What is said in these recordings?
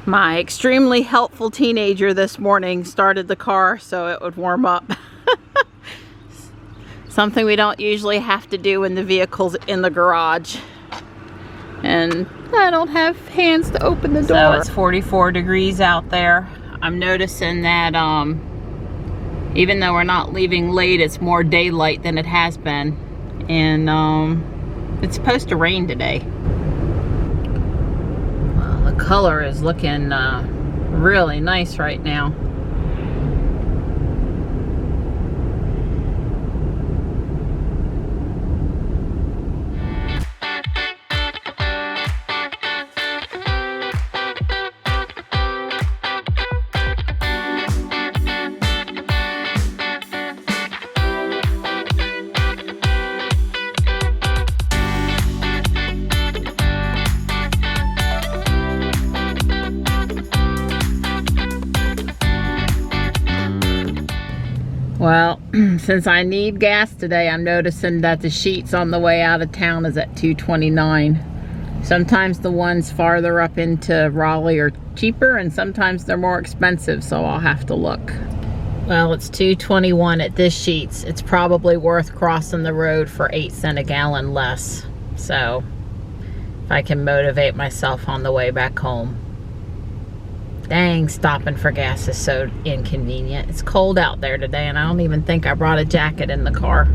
My extremely helpful teenager this morning started the car so it would warm up. Something we don't usually have to do when the vehicle's in the garage. And I don't have hands to open the door. So it's 44 degrees out there. I'm noticing that even though we're not leaving late, it's more daylight than it has been. And it's supposed to rain today. Well, the color is looking really nice right now. Well, since I need gas today, I'm noticing that the Sheetz on the way out of town is at $2.29. Sometimes the ones farther up into Raleigh are cheaper, and sometimes they're more expensive, so I'll have to look. Well, it's $2.21 at this Sheetz. It's probably worth crossing the road for 8 cents a gallon less. So, if I can motivate myself on the way back home. Dang, stopping for gas is so inconvenient. It's cold out there today, and I don't even think I brought a jacket in the car.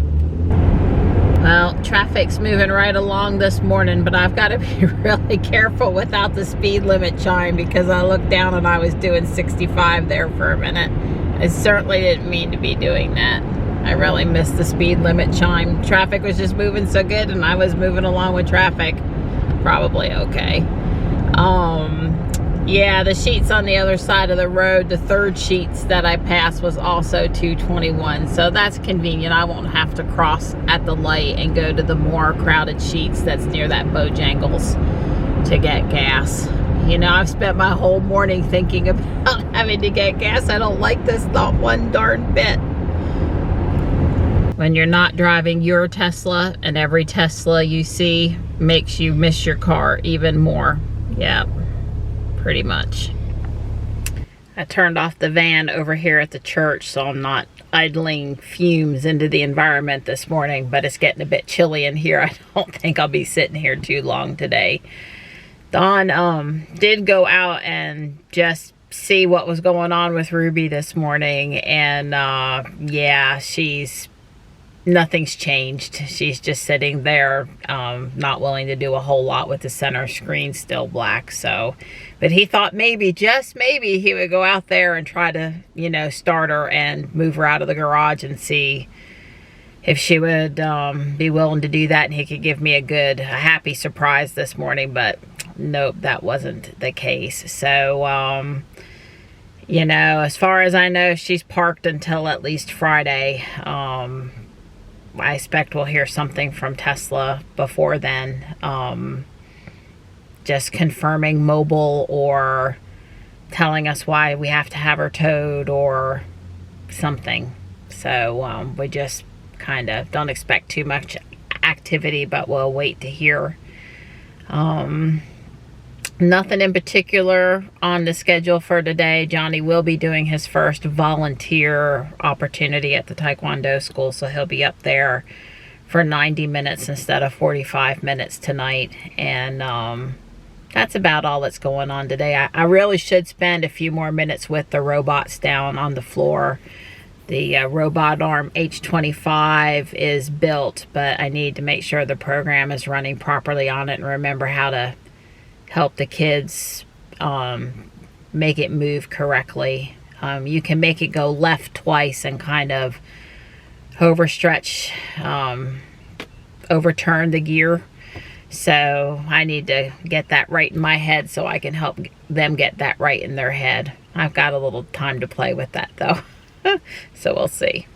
Well, traffic's moving right along this morning, but I've got to be really careful without the speed limit chime, because I looked down and I was doing 65 there for a minute. I certainly didn't mean to be doing that. I really missed the speed limit chime. Traffic was just moving so good, and I was moving along with traffic. Probably okay. Yeah, the Sheetz on the other side of the road, the third Sheetz that I passed was also $2.21. So that's convenient. I won't have to cross at the light and go to the more crowded Sheetz that's near that Bojangles to get gas. You know, I've spent my whole morning thinking about having to get gas. I don't like this not one darn bit. When you're not driving your Tesla, and every Tesla you see makes you miss your car even more. Yeah. Pretty much. I turned off the van over here at the church, so I'm not idling fumes into the environment this morning, but it's getting a bit chilly in here. I don't think I'll be sitting here too long today. Dawn did go out and just see what was going on with Ruby this morning, and yeah, nothing's changed. She's just sitting there, not willing to do a whole lot with the center screen still black. So, but he thought maybe, just maybe, he would go out there and try to, you know, start her and move her out of the garage and see if she would be willing to do that, and he could give me a happy surprise this morning. But nope, that wasn't the case. So, you know, as far as I know, she's parked until at least Friday. I expect we'll hear something from Tesla before then. Just confirming mobile or telling us why we have to have her towed or something. So we just kind of don't expect too much activity, but we'll wait to hear. Nothing in particular on the schedule for today. Johnny will be doing his first volunteer opportunity at the Taekwondo school, so he'll be up there for 90 minutes instead of 45 minutes tonight. And that's about all that's going on today. I really should spend a few more minutes with the robots down on the floor. The robot arm H25 is built, but I need to make sure the program is running properly on it and remember how to help the kids make it move correctly. You can make it go left twice and kind of overstretch, overturn the gear. So I need to get that right in my head so I can help them get that right in their head. I've got a little time to play with that though. So we'll see.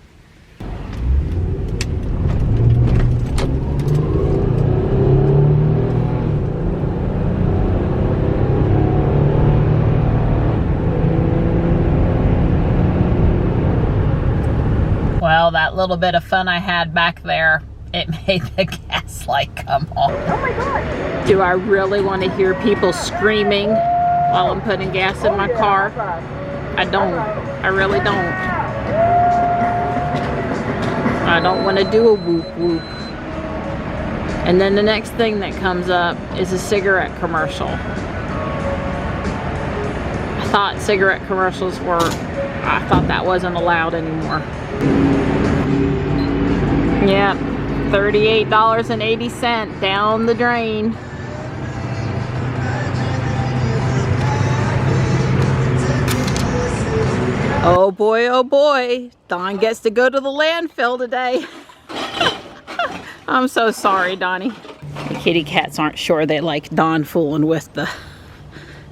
Well, that little bit of fun I had back there, it made the gas light come on. Oh my God. Do I really want to hear people screaming while I'm putting gas in my car. I don't. I really don't. I don't want to do a whoop whoop. And then the next thing that comes up is a cigarette commercial. I thought cigarette commercials were, I thought that wasn't allowed anymore. Yep, $38.80 down the drain. Oh boy, Don gets to go to the landfill today. I'm so sorry, Donnie. The kitty cats aren't sure they like Don fooling with the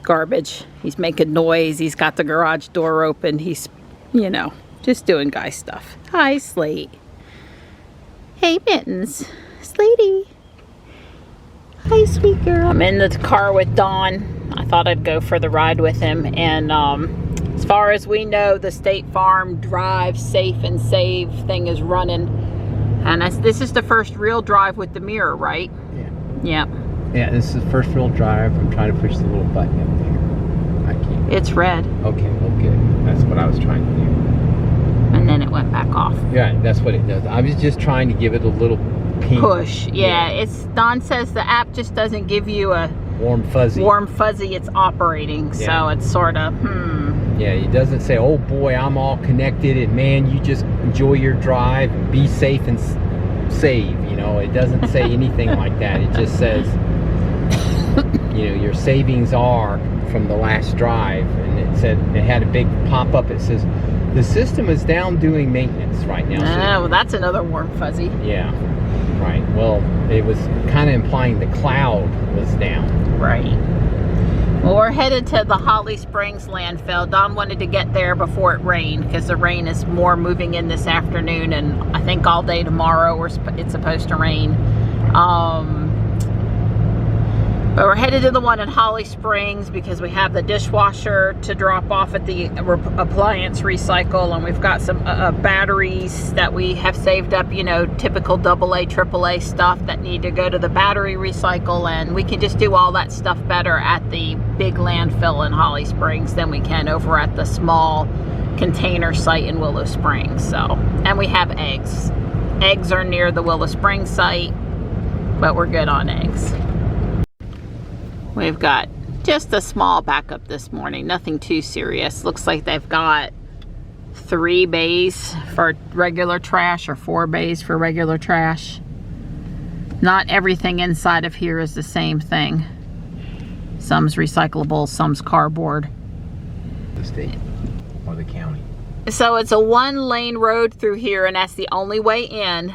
garbage. He's making noise, he's got the garage door open, he's, you know, just doing guy stuff. Hi, Slate. Hey, Mittens. Slatey. Hi, sweet girl. I'm in the car with Don. I thought I'd go for the ride with him, and as far as we know, the State Farm Drive Safe and Save thing is running. And this is the first real drive with the mirror, right? Yeah. Yep. Yeah, this is the first real drive. I'm trying to push the little button up there. I can't. It's red. Okay, well, good. That's what I was trying to do. And then it went back off. Yeah, that's what it does. I was just trying to give it a little ping. Push. Yeah, it's, Don says the app just doesn't give you a warm fuzzy. It's operating. Yeah. So it's sort of, Yeah, it doesn't say, oh boy, I'm all connected and man, you just enjoy your drive and be safe and save. You know, it doesn't say anything like that. It just says, you know, your savings are from the last drive. And it said, it had a big pop-up. It says, the system is down doing maintenance right now. Oh, well, that's another warm fuzzy. Yeah, right. Well, it was kind of implying the cloud was down. Right. Well, we're headed to the Holly Springs landfill. Don wanted to get there before it rained because the rain is more moving in this afternoon, and I think all day tomorrow it's supposed to rain. But we're headed to the one in Holly Springs because we have the dishwasher to drop off at the appliance recycle, and we've got some batteries that we have saved up, you know, typical AA, AAA stuff that need to go to the battery recycle, and we can just do all that stuff better at the big landfill in Holly Springs than we can over at the small container site in Willow Springs. So, and we have eggs. Eggs are near the Willow Springs site, but we're good on eggs. We've got just a small backup this morning, nothing too serious. Looks like they've got 3 bays for regular trash or 4 bays for regular trash. Not everything inside of here is the same thing. Some's recyclable, some's cardboard. The state or the county. So it's a 1-lane road through here, and that's the only way in.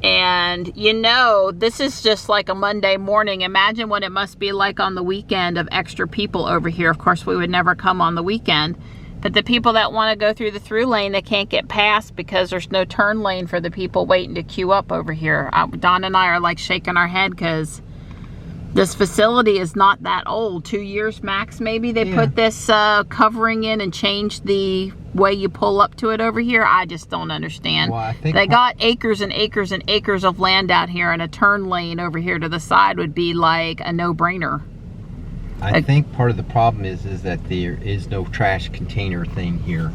And you know, this is just like a Monday morning. Imagine what it must be like on the weekend of extra people over here. Of course, we would never come on the weekend. But the people that want to go through the through lane, they can't get past because there's no turn lane for the people waiting to queue up over here. Don and I are like shaking our head because this facility is not that old. 2 years max, maybe. They put this covering in and changed the way you pull up to it over here. I just don't understand. Well, I think they got acres and acres and acres of land out here, and a turn lane over here to the side would be like a no-brainer. I think part of the problem is that there is no trash container thing here.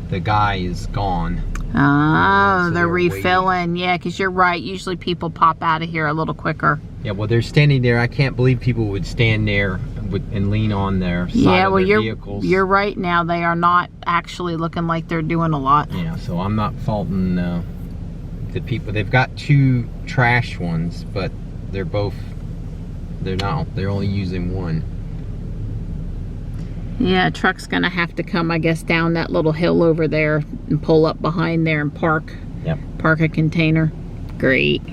The guy is gone. Oh, so they're refilling. Waiting. Yeah, because you're right. Usually people pop out of here a little quicker. Yeah, well, they're standing there. I can't believe people would stand there and lean on their side of their vehicles. You're right now. They are not actually looking like they're doing a lot. Yeah, so I'm not faulting the people. They've got 2 trash ones, but they're only using 1. Yeah, a truck's gonna have to come, I guess, down that little hill over there and pull up behind there and park. Yep. Park a container. Great.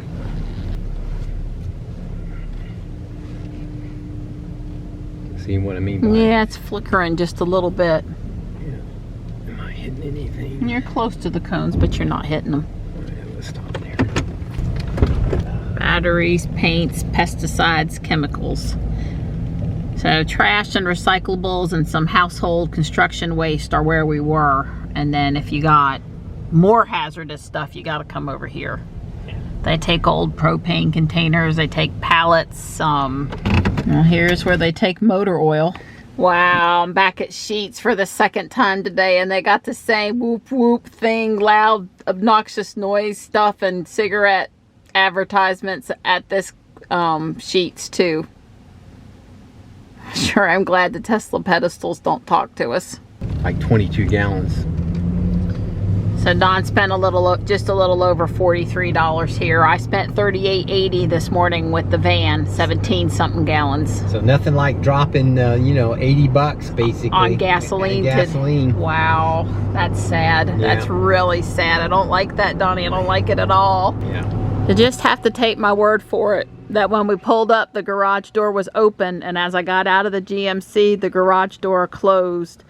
See what I mean by yeah, it's flickering just a little bit. Yeah. Am I hitting anything? You're close to the cones, but you're not hitting them. Alright, let's stop there. Batteries, paints, pesticides, chemicals. So trash and recyclables and some household construction waste are where we were. And then if you got more hazardous stuff, you got to come over here. They take old propane containers, they take pallets. Well, here's where they take motor oil. Wow, I'm back at Sheetz for the second time today, and they got the same whoop whoop thing, loud, obnoxious noise stuff and cigarette advertisements at this Sheetz too. Sure, I'm glad the Tesla pedestals don't talk to us. Like 22 gallons. So Don spent just a little over $43 here. I spent $38.80 this morning with the van, 17 something gallons. So nothing like dropping, you know, 80 bucks basically on gasoline. Wow, that's sad. Yeah. That's really sad. I don't like that, Donnie. I don't like it at all. Yeah. You just have to take my word for it that when we pulled up, the garage door was open, and as I got out of the GMC, the garage door closed.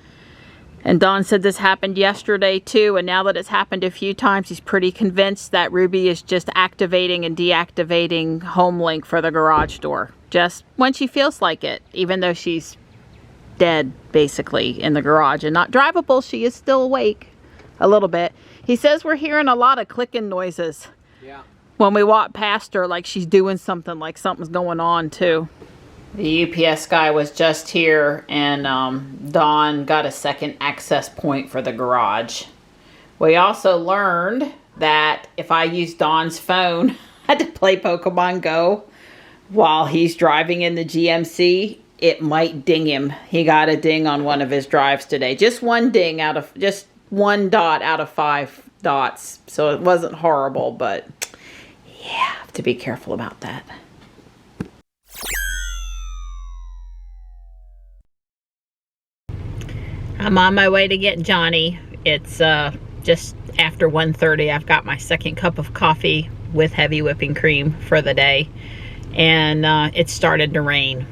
And Don said this happened yesterday too, and now that it's happened a few times, he's pretty convinced that Ruby is just activating and deactivating HomeLink for the garage door. Just when she feels like it, even though she's dead, basically, in the garage and not drivable, she is still awake a little bit. He says we're hearing a lot of clicking noises. Yeah. When we walk past her, like she's doing something, like something's going on too. The UPS guy was just here, and Don got a second access point for the garage. We also learned that if I use Don's phone, I had to play Pokemon Go while he's driving in the GMC, it might ding him. He got a ding on one of his drives today. Just one ding just 1 dot out of 5 dots. So it wasn't horrible, but yeah, have to be careful about that. I'm on my way to get Johnny. It's just after 1:30. I've got my second cup of coffee with heavy whipping cream for the day. And it started to rain.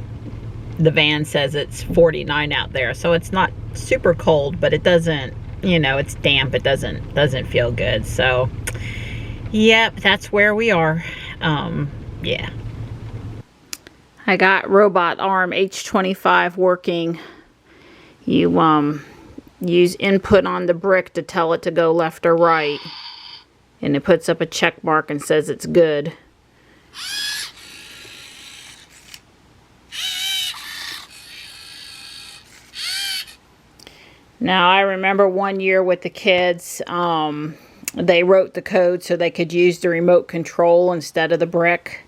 The van says it's 49 out there. So it's not super cold, but it doesn't, you know, it's damp. It doesn't feel good. So, yep, that's where we are. Yeah. I got robot arm H25 working. You use input on the brick to tell it to go left or right, and it puts up a check mark and says it's good. Now I remember one year with the kids, they wrote the code so they could use the remote control instead of the brick.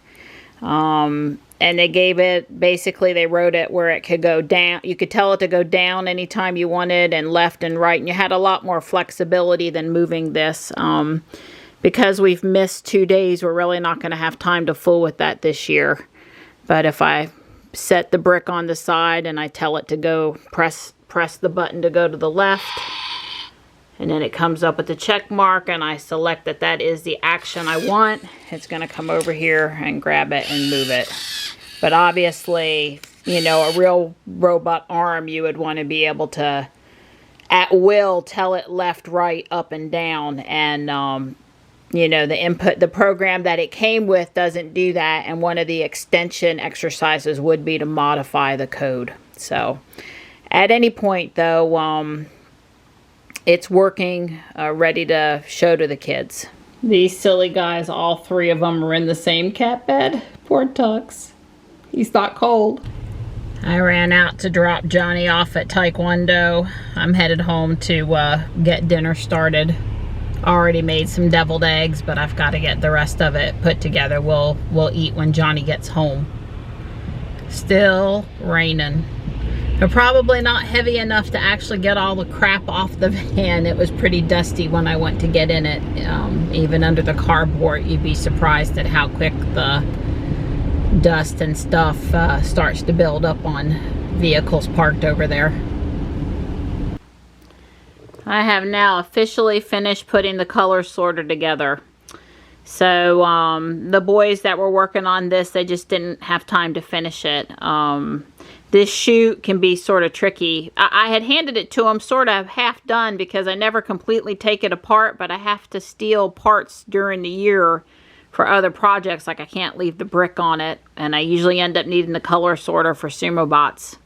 And they gave it, basically they wrote it where it could go down. You could tell it to go down anytime you wanted and left and right. And you had a lot more flexibility than moving this. Because we've missed 2 days, we're really not going to have time to fool with that this year. But if I set the brick on the side and I tell it to go, press the button to go to the left. And then it comes up with the check mark, and I select that that is the action I want. It's going to come over here and grab it and move it. But obviously, you know, a real robot arm, you would want to be able to, at will, tell it left, right, up, and down. And, you know, the program that it came with doesn't do that. And one of the extension exercises would be to modify the code. So, at any point, though, it's working, ready to show to the kids. These silly guys, all 3 of them are in the same cat bed. Poor Tux. He's not cold. I ran out to drop Johnny off at Taekwondo. I'm headed home to get dinner started. Already made some deviled eggs, but I've got to get the rest of it put together. We'll eat when Johnny gets home. Still raining. They're probably not heavy enough to actually get all the crap off the van. It was pretty dusty when I went to get in it. Even under the carport, you'd be surprised at how quick the dust and stuff starts to build up on vehicles parked over there. I have now officially finished putting the color sorter together. So the boys that were working on this, they just didn't have time to finish it. This chute can be sort of tricky. I had handed it to them sort of half done because I never completely take it apart, but I have to steal parts during the year for other projects. Like I can't leave the brick on it, and I usually end up needing the color sorter for SumoBots.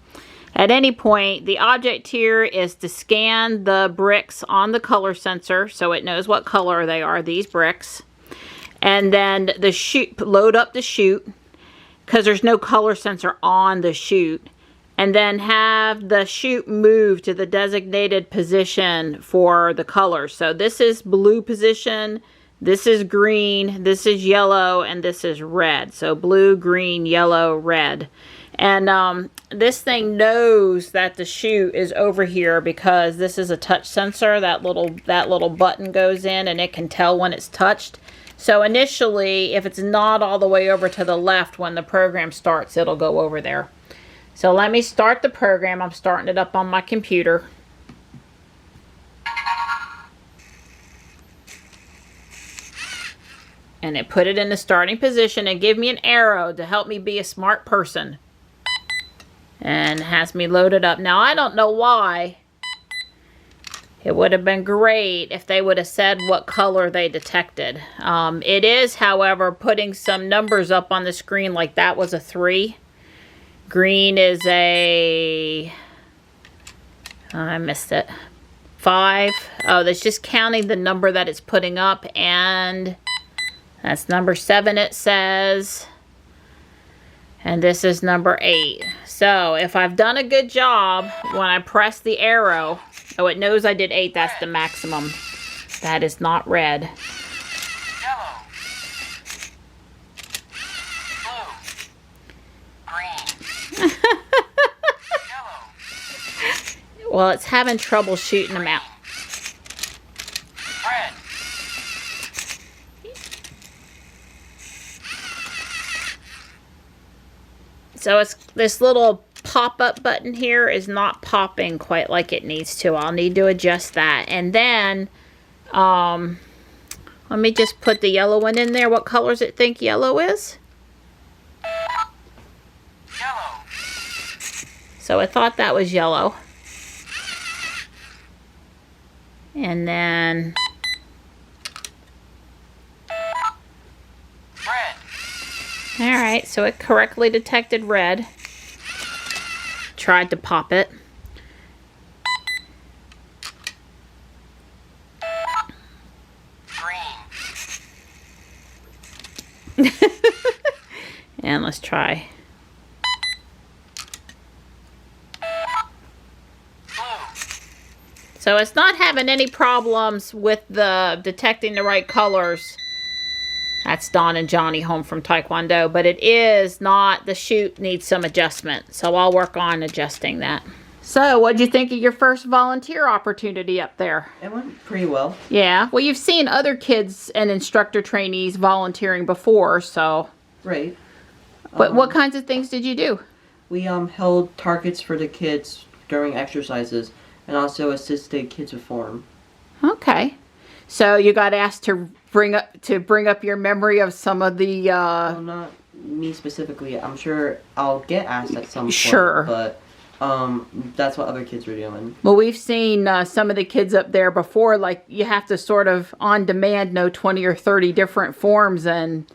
At any point, the object here is to scan the bricks on the color sensor so it knows what color they are, these bricks. And then the chute, load up the chute, because there's no color sensor on the chute. and then have the chute move to the designated position for the colors. So this is blue position, this is green, this is yellow, and this is red. So blue, green, yellow, red. And this thing knows that the chute is over here because this is a touch sensor. That little button goes in and it can tell when it's touched. So initially, if it's not all the way over to the left when the program starts, it'll go over there. So let me start the program. I'm starting it up on my computer. And it put it in the starting position and give me an arrow to help me be a smart person. And has me loaded up. Now, I don't know why. It would have been great if they would have said what color they detected. It is, however, putting some numbers up on the screen, like that was a 3. Green is a... I missed it. 5. Oh, that's just counting the number that it's putting up. And that's number 7, it says. And this is number 8. So if I've done a good job when I press the arrow, oh, it knows I did 8. That's the maximum. That is not red. Yellow. Blue. Green. Yellow. Well, it's having trouble shooting them out. Red. So it's this little pop-up button here is not popping quite like it needs to. I'll need to adjust that. And then, let me just put the yellow one in there. What color does it think yellow is? Yellow. So I thought that was yellow. And then... Red. Alright, so it correctly detected red. Tried to pop it. Green. And let's try. Blue. So it's not having any problems with the detecting the right colors. That's Don and Johnny home from Taekwondo, but it is not, the chute needs some adjustment. So I'll work on adjusting that. So what'd you think of your first volunteer opportunity up there? It went pretty well. Yeah, well, you've seen other kids and instructor trainees volunteering before, so. Right. But what kinds of things did you do? We held targets for the kids during exercises and also assisted kids with form. Okay. So you got asked to bring up your memory of some of the Well, not me specifically. I'm sure I'll get asked at some point. Sure. But that's what other kids were doing. well, we've seen some of the kids up there before, like you have to sort of on demand know 20 or 30 different forms and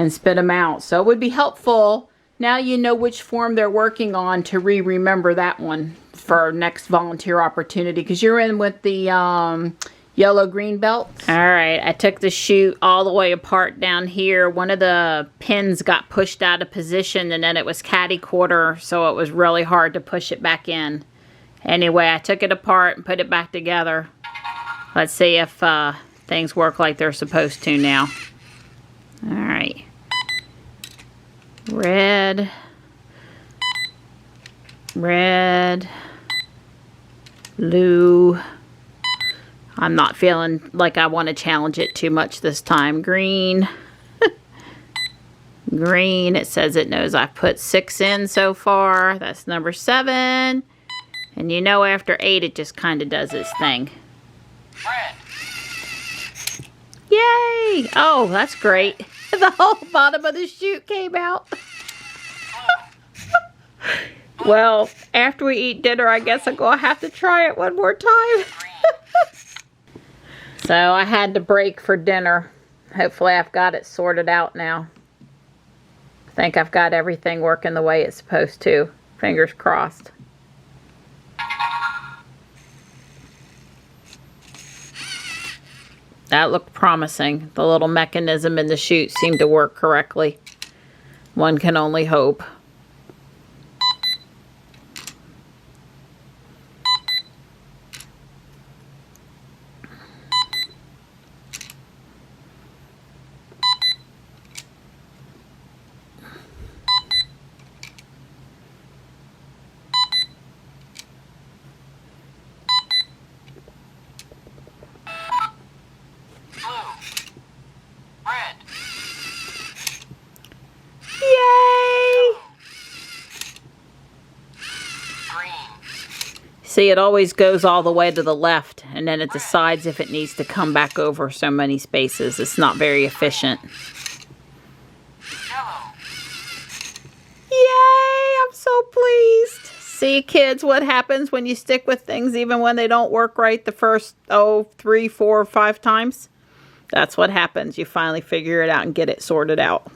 spit them out. So it would be helpful. Now you know which form they're working on to remember that one for next volunteer opportunity, because you're in with the yellow green belt. All right, I took the chute all the way apart down here. One of the pins got pushed out of position and then it was catty quarter, so it was really hard to push it back in. Anyway, I took it apart and put it back together. Let's see if things work like they're supposed to now. All right. Red. Red. Blue. I'm not feeling like I want to challenge it too much this time. Green. Green. It says it knows I've put 6 in so far. That's number 7. And you know after 8 it just kind of does its thing. Red. Yay! Oh, that's great. The whole bottom of the chute came out. Well, after we eat dinner, I guess I'm going to have to try it one more time. So I had to break for dinner. Hopefully I've got it sorted out now. I think I've got everything working the way it's supposed to. Fingers crossed. That looked promising. The little mechanism in the chute seemed to work correctly. One can only hope. See, it always goes all the way to the left, and then it decides if it needs to come back over so many spaces. It's not very efficient. Yellow. Yay! I'm so pleased. See, kids, what happens when you stick with things even when they don't work right the first, 3, 4, 5 times? That's what happens. You finally figure it out and get it sorted out.